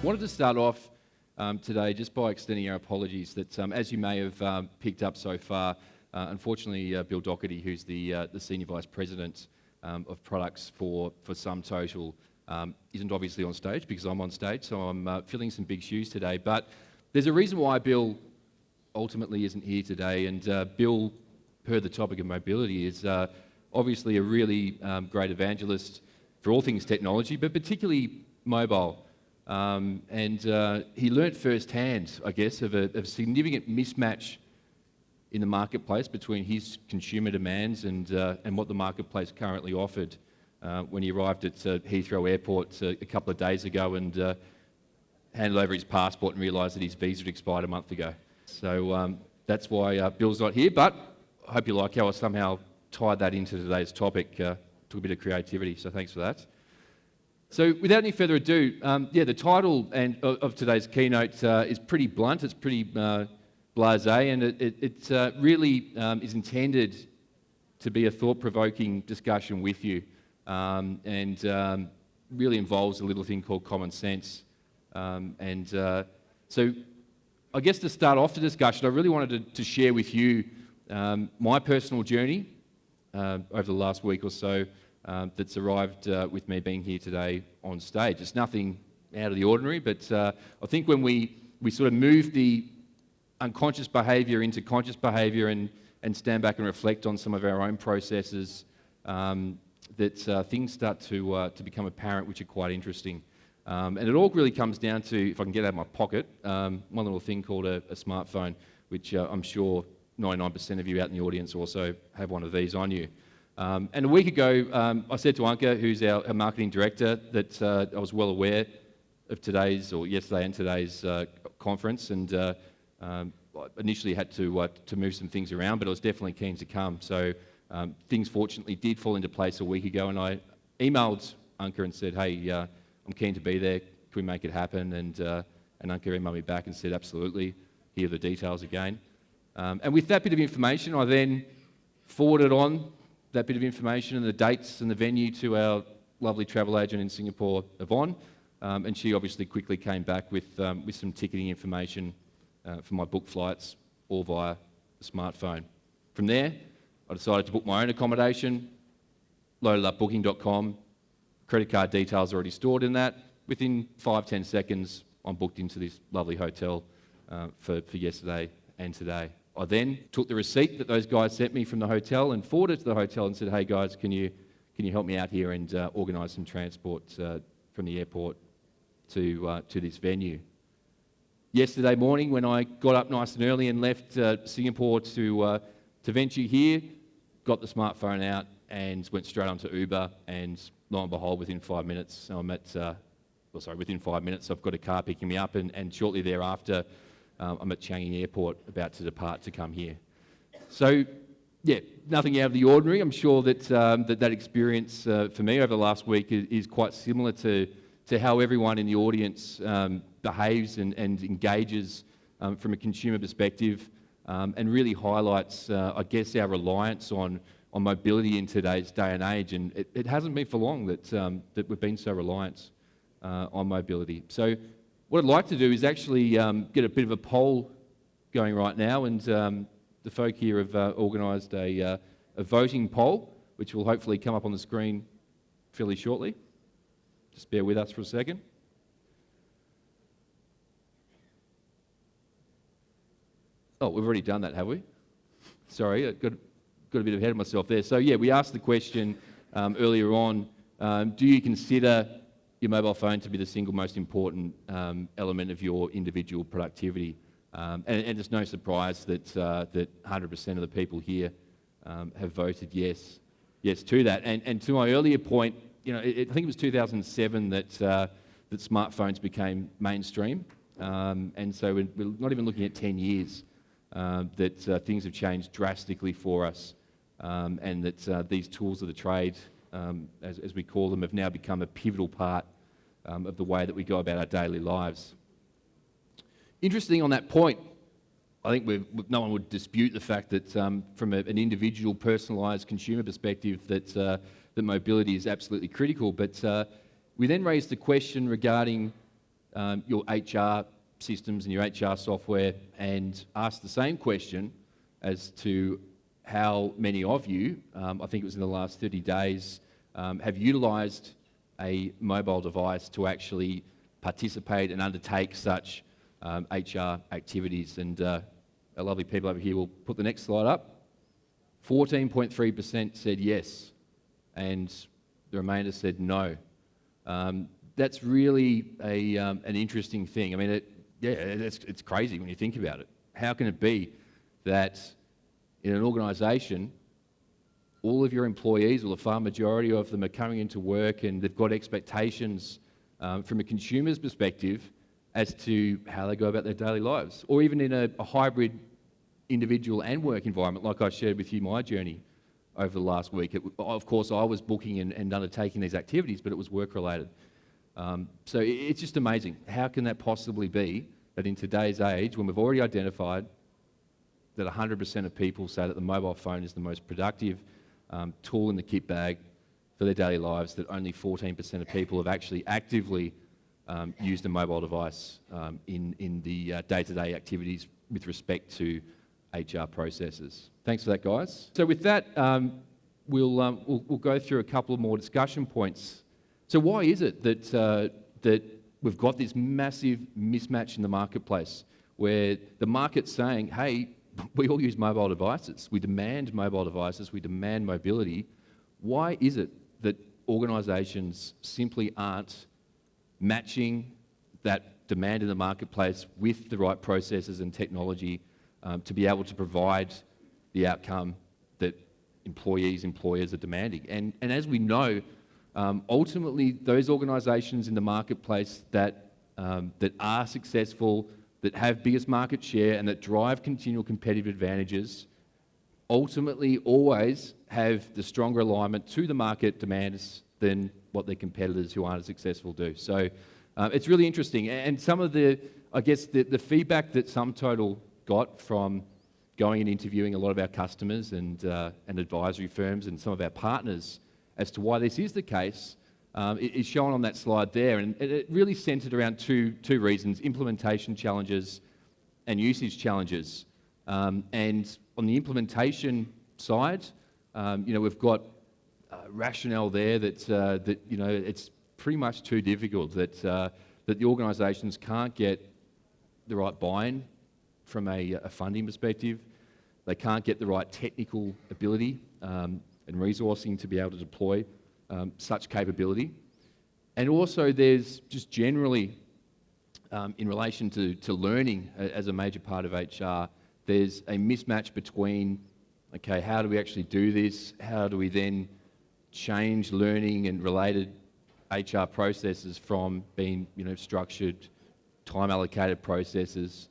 Wanted to start off today just by extending our apologies that, as you may have picked up so far, unfortunately Bill Doherty, who's the Senior Vice President of Products for SumTotal, isn't obviously on stage because I'm on stage, so I'm filling some big shoes today. But there's a reason why Bill ultimately isn't here today, and Bill, per the topic of mobility, is obviously a really great evangelist for all things technology, but particularly mobile. He learnt firsthand, I guess, of a significant mismatch in the marketplace between his consumer demands and what the marketplace currently offered when he arrived at Heathrow Airport a couple of days ago and handed over his passport and realised that his visa had expired a month ago. So that's why Bill's not here, but I hope you like how I somehow tied that into today's topic. Took a bit of creativity, so thanks for that. So without any further ado, the title of today's keynote is pretty blunt, it's pretty blasé, and it really is intended to be a thought-provoking discussion with you, and really involves a little thing called common sense. So I guess to start off the discussion, I really wanted to share with you my personal journey over the last week or so that's arrived with me being here today on stage. It's nothing out of the ordinary, but I think when we sort of move the unconscious behaviour into conscious behaviour and stand back and reflect on some of our own processes, that things start to become apparent, which are quite interesting. And it all really comes down to, if I can get out of my pocket, one little thing called a smartphone, which I'm sure 99% of you out in the audience also have one of these on you. And a week ago, I said to Anka, who's our marketing director, that I was well aware of yesterday and today's conference, and I initially had to move some things around, but I was definitely keen to come. So things fortunately did fall into place a week ago, and I emailed Anka and said, hey, I'm keen to be there, can we make it happen? And Anka emailed me back and said, absolutely, here are the details again. And with that bit of information, I then forwarded on that bit of information and the dates and the venue to our lovely travel agent in Singapore, Yvonne, and she obviously quickly came back with some ticketing information for my book flights, all via the smartphone. From there, I decided to book my own accommodation, loaded up booking.com, credit card details already stored in that. Within 5-10 seconds, I'm booked into this lovely hotel for yesterday and today. I then took the receipt that those guys sent me from the hotel and forwarded it to the hotel and said, hey guys, can you help me out here and organise some transport from the airport to this venue? Yesterday morning, when I got up nice and early and left Singapore to venture here, got the smartphone out and went straight onto Uber, and lo and behold, within 5 minutes, within 5 minutes, I've got a car picking me up, and shortly thereafter, I'm at Changi Airport, about to depart to come here. So, yeah, nothing out of the ordinary. I'm sure that that experience for me over the last week is quite similar to how everyone in the audience behaves and engages from a consumer perspective, and really highlights, I guess, our reliance on mobility in today's day and age. And it hasn't been for long that we've been so reliant on mobility. So what I'd like to do is actually get a bit of a poll going right now, and the folk here have organised a voting poll, which will hopefully come up on the screen fairly shortly. Just bear with us for a second. Oh, we've already done that, have we? Sorry, I got a bit ahead of myself there. So yeah, we asked the question earlier on, do you consider your mobile phone to be the single most important element of your individual productivity? And it's no surprise that 100% of the people here have voted yes to that. And to my earlier point, I think it was 2007 that smartphones became mainstream, and so we're not even looking at 10 years that things have changed drastically for us, and that these tools of the trade, as we call them, have now become a pivotal part of the way that we go about our daily lives. Interesting on that point, I think no one would dispute the fact that from an individual, personalised consumer perspective, that mobility is absolutely critical. But we then raised the question regarding your HR systems and your HR software and ask the same question as to how many of you, I think it was in the last 30 days, have utilised a mobile device to actually participate and undertake such HR activities. And our lovely people over here will put the next slide up. 14.3% said yes, and the remainder said no. That's really an interesting thing. I mean, it's crazy when you think about it. How can it be that in an organisation, all of your employees, or the far majority of them, are coming into work and they've got expectations from a consumer's perspective as to how they go about their daily lives, or even in a hybrid individual and work environment, like I shared with you my journey over the last week. Of course, I was booking and undertaking these activities, but it was work-related. So it's just amazing. How can that possibly be that in today's age, when we've already identified that 100% of people say that the mobile phone is the most productive tool in the kit bag for their daily lives, that only 14% of people have actually actively used a mobile device in the day-to-day activities with respect to HR processes. Thanks for that, guys. So with that, we'll go through a couple of more discussion points. So why is it that we've got this massive mismatch in the marketplace where the market's saying, hey, we all use mobile devices, we demand mobile devices, we demand mobility. Why is it that organisations simply aren't matching that demand in the marketplace with the right processes and technology to be able to provide the outcome that employers are demanding? And as we know, ultimately those organisations in the marketplace that are successful, that have biggest market share and that drive continual competitive advantages, ultimately always have the stronger alignment to the market demands than what their competitors who aren't as successful do. So it's really interesting. And some of the feedback that SumTotal got from going and interviewing a lot of our customers and advisory firms and some of our partners as to why this is the case is shown on that slide there. And it really centred around two reasons: implementation challenges and usage challenges. And on the implementation side, we've got rationale there that it's pretty much too difficult, that the organisations can't get the right buy-in from a funding perspective. They can't get the right technical ability and resourcing to be able to deploy such capability. And also there's just generally, in relation to learning as a major part of HR, there's a mismatch between, okay, how do we actually do this? How do we then change learning and related HR processes from being structured, time-allocated processes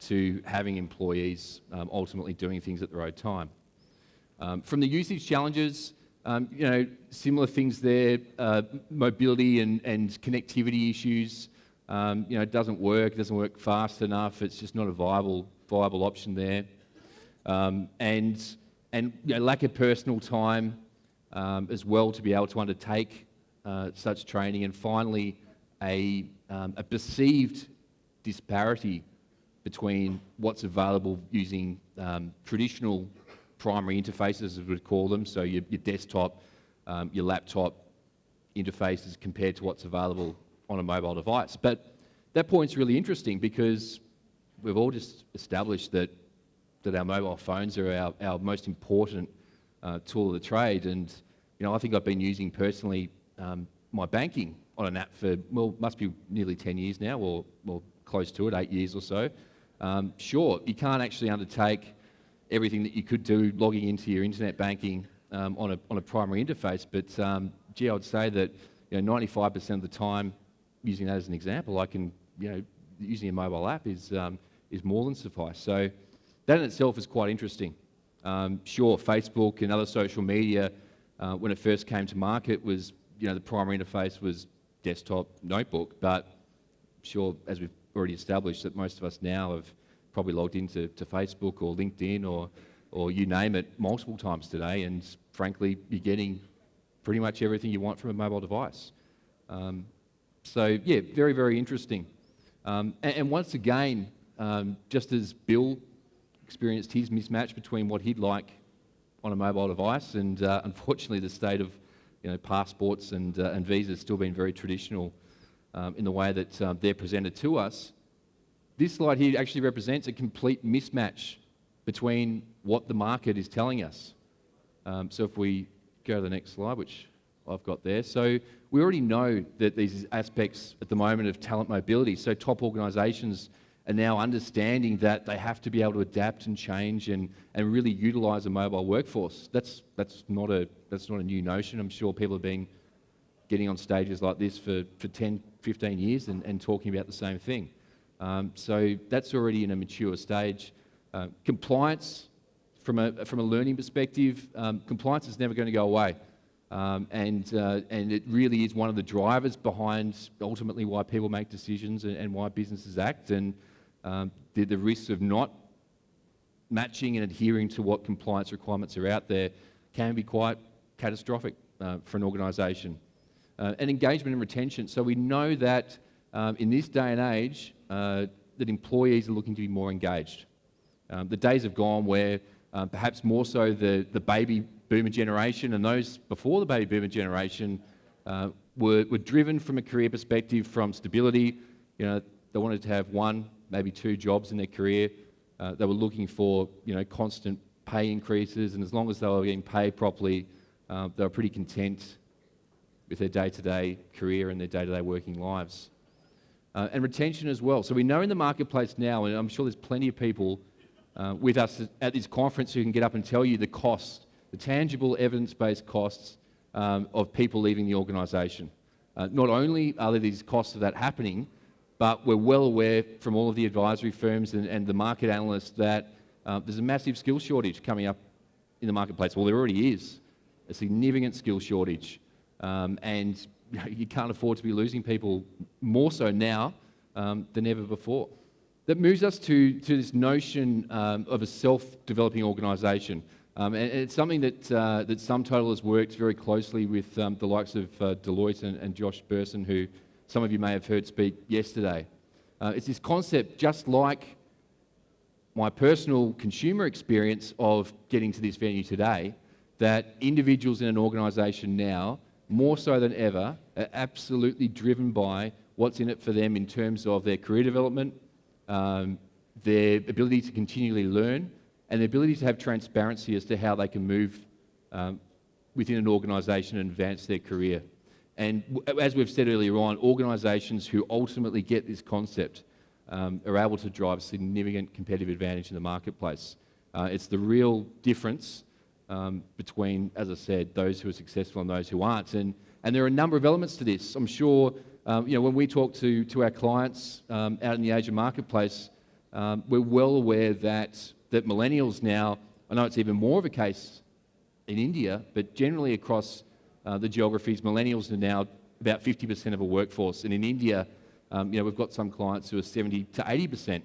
to having employees ultimately doing things at their own time. From the usage challenges, similar things there, mobility and connectivity issues. It doesn't work fast enough. It's just not a viable option there. And lack of personal time as well to be able to undertake such training. And finally, a perceived disparity between what's available using traditional primary interfaces, as we'd call them, so your desktop, your laptop interfaces compared to what's available on a mobile device. But that point's really interesting because we've all just established that our mobile phones are our most important tool of the trade. And I think I've been using personally my banking on an app for, must be nearly 10 years now, or close to it, 8 years or so. Sure, you can't actually undertake everything that you could do logging into your internet banking on a primary interface, but I would say that 95% of the time, using that as an example, I can, using a mobile app is more than suffice. So that in itself is quite interesting. Sure, Facebook and other social media, when it first came to market, was the primary interface was desktop, notebook, but sure, as we've already established, that most of us now have probably logged into Facebook or LinkedIn or you name it multiple times today, and frankly, you're getting pretty much everything you want from a mobile device. So yeah, very, very interesting. And once again, just as Bill experienced his mismatch between what he'd like on a mobile device and unfortunately the state of passports and visas still being very traditional in the way that they're presented to us, this slide here actually represents a complete mismatch between what the market is telling us. So if we go to the next slide, which I've got there. So we already know that these aspects at the moment of talent mobility, so top organisations are now understanding that they have to be able to adapt and change and really utilise a mobile workforce. That's not a new notion. I'm sure people have been getting on stages like this for 10, 15 years and talking about the same thing. So that's already in a mature stage. Compliance, from a learning perspective, compliance is never going to go away. And it really is one of the drivers behind ultimately why people make decisions and why businesses act. And the risks of not matching and adhering to what compliance requirements are out there can be quite catastrophic for an organisation. And engagement and retention. So we know that in this day and age, that employees are looking to be more engaged. The days have gone where perhaps more so the baby boomer generation and those before the baby boomer generation were driven from a career perspective from stability. They wanted to have one, maybe two jobs in their career. They were looking for constant pay increases, and as long as they were getting paid properly, they were pretty content with their day-to-day career and their day-to-day working lives. And retention as well. So we know in the marketplace now, and I'm sure there's plenty of people with us at this conference who can get up and tell you the cost, the tangible evidence-based costs of people leaving the organisation. Not only are there these costs of that happening, but we're well aware from all of the advisory firms and the market analysts that there's a massive skill shortage coming up in the marketplace. Well, there already is a significant skill shortage. And you can't afford to be losing people more so now than ever before. That moves us to this notion of a self-developing organisation. And it's something that SumTotal has worked very closely with the likes of Deloitte and Josh Burson, who some of you may have heard speak yesterday. It's this concept, just like my personal consumer experience of getting to this venue today, that individuals in an organisation now, more so than ever, are absolutely driven by what's in it for them in terms of their career development, their ability to continually learn, and the ability to have transparency as to how they can move within an organisation and advance their career. And as we've said earlier on, organisations who ultimately get this concept are able to drive a significant competitive advantage in the marketplace. It's the real difference between, as I said, those who are successful and those who aren't. And there are a number of elements to this. I'm sure when we talk to our clients out in the Asian marketplace, we're well aware that millennials now, I know it's even more of a case in India, but generally across the geographies, millennials are now about 50% of a workforce. And in India, we've got some clients who are 70 to 80%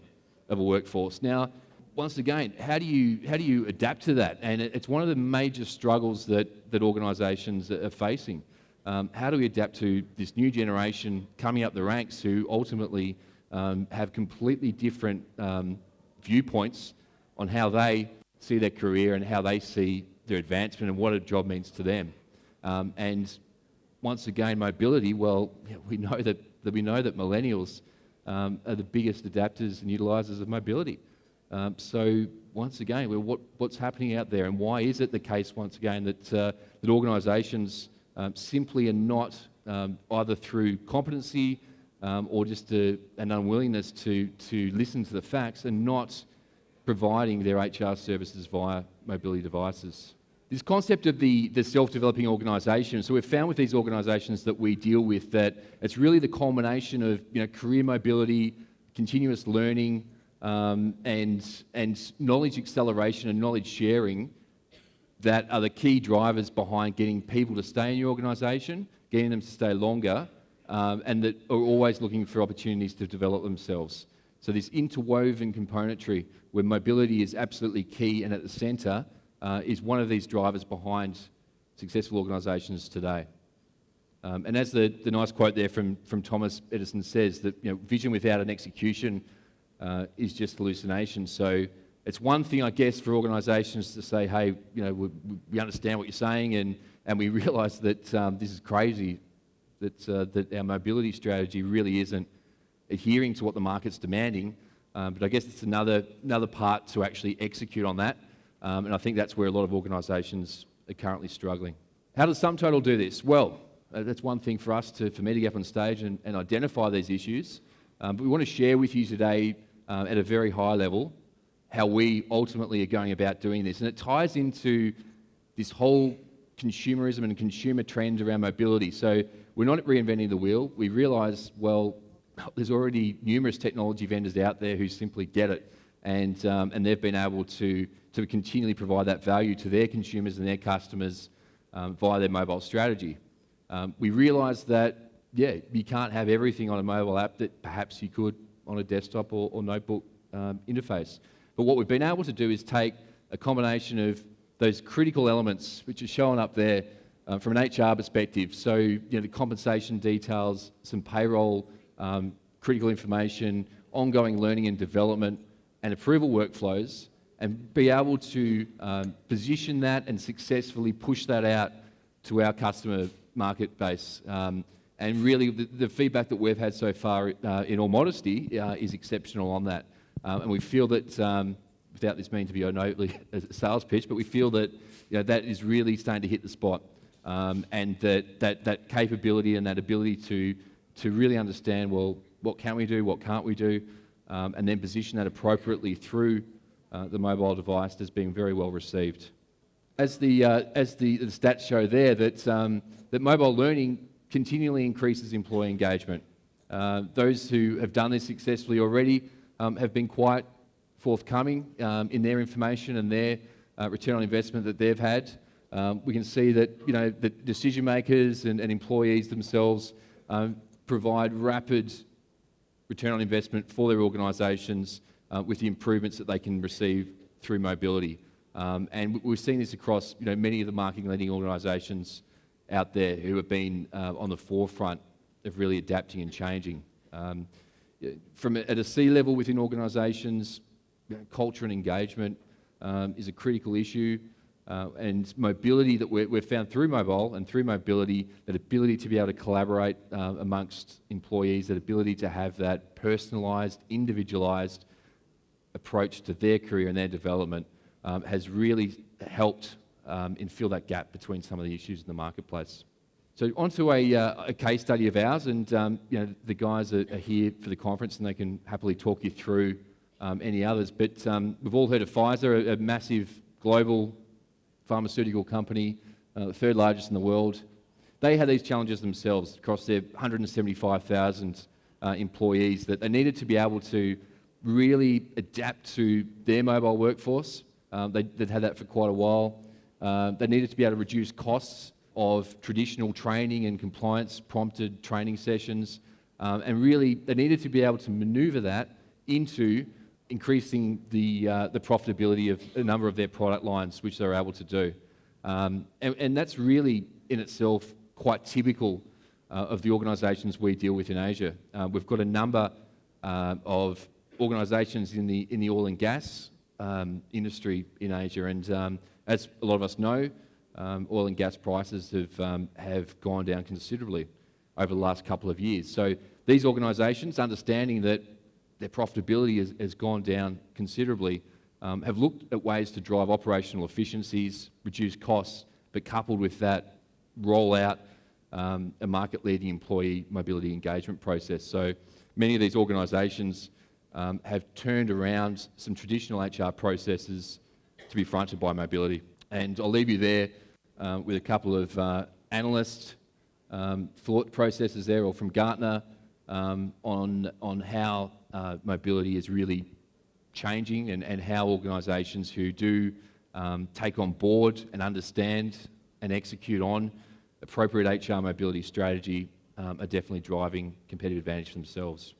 of a workforce. Now, once again, how do you adapt to that? And it's one of the major struggles that organisations are facing. How do we adapt to this new generation coming up the ranks who ultimately have completely different viewpoints on how they see their career and how they see their advancement and what a job means to them? And once again, mobility. Well, we know that millennials are the biggest adapters and utilisers of mobility. So once again, what's happening out there, and why is it the case once again that organisations simply are not either through competency or just an unwillingness to listen to the facts and not providing their HR services via mobility devices? This concept of the self-developing organisation, so we've found with these organisations that we deal with that it's really the culmination of career mobility, continuous learning, and knowledge acceleration and knowledge sharing that are the key drivers behind getting people to stay in your organisation, getting them to stay longer, and that are always looking for opportunities to develop themselves. So this interwoven componentry where mobility is absolutely key and at the centre is one of these drivers behind successful organisations today. And as the nice quote there from Thomas Edison says, that vision without an execution is just hallucination. So it's one thing, I guess, for organisations to say, hey, we understand what you're saying, and we realise that this is crazy, that our mobility strategy really isn't adhering to what the market's demanding. But I guess it's another part to actually execute on that. And I think that's where a lot of organisations are currently struggling. How does SumTotal do this? Well, that's one thing for us for me to get up on stage and identify these issues. But we want to share with you today at a very high level how we ultimately are going about doing this. And it ties into this whole consumerism and consumer trend around mobility. So we're not reinventing the wheel. We realise, well, there's already numerous technology vendors out there who simply get it, and they've been able to continually provide that value to their consumers and their customers via their mobile strategy. We realise that, you can't have everything on a mobile app that perhaps you could on a desktop or notebook interface. But what we've been able to do is take a combination of those critical elements, which are shown up there from an HR perspective. So, the compensation details, some payroll, critical information, ongoing learning and development, and approval workflows, and be able to position that and successfully push that out to our customer market base. And really, the feedback that we've had so far, in all modesty, is exceptional on that. And we feel that, without this meaning to be overtly a sales pitch, but we feel that that is really starting to hit the spot, and that capability and that ability to really understand, well, what can we do, what can't we do, and then position that appropriately through the mobile device as being very well received. As the stats show there, that mobile learning continually increases employee engagement. Those who have done this successfully already have been quite forthcoming in their information and their return on investment that they've had. We can see that the decision makers and employees themselves provide rapid return on investment for their organisations with the improvements that they can receive through mobility. And we've seen this across many of the marketing leading organisations out there who have been on the forefront of really adapting and changing. At a C level within organisations, culture and engagement is a critical issue. And mobility that we've found through mobile and through mobility, that ability to be able to collaborate amongst employees, that ability to have that personalised, individualised approach to their career and their development has really helped fill that gap between some of the issues in the marketplace. So onto a case study of ours, and the guys are here for the conference and they can happily talk you through any others. But we've all heard of Pfizer, a massive global pharmaceutical company, the third largest in the world. They had these challenges themselves across their 175,000 employees, that they needed to be able to really adapt to their mobile workforce. They'd had that for quite a while. They needed to be able to reduce costs of traditional training and compliance prompted training sessions. And really, they needed to be able to manoeuvre that into increasing the profitability of a number of their product lines, which they were able to do. And that's really, in itself, quite typical of the organisations we deal with in Asia. We've got a number of organisations in the oil and gas industry in Asia, and as a lot of us know, oil and gas prices have gone down considerably over the last couple of years. So these organisations, understanding that their profitability has gone down considerably, have looked at ways to drive operational efficiencies, reduce costs, but coupled with that, roll out a market-leading employee mobility engagement process. So many of these organisations have turned around some traditional HR processes to be fronted by mobility. And I'll leave you there with a couple of analyst thought processes there, or from Gartner, on how mobility is really changing, and how organisations who do take on board and understand and execute on appropriate HR mobility strategy are definitely driving competitive advantage for themselves.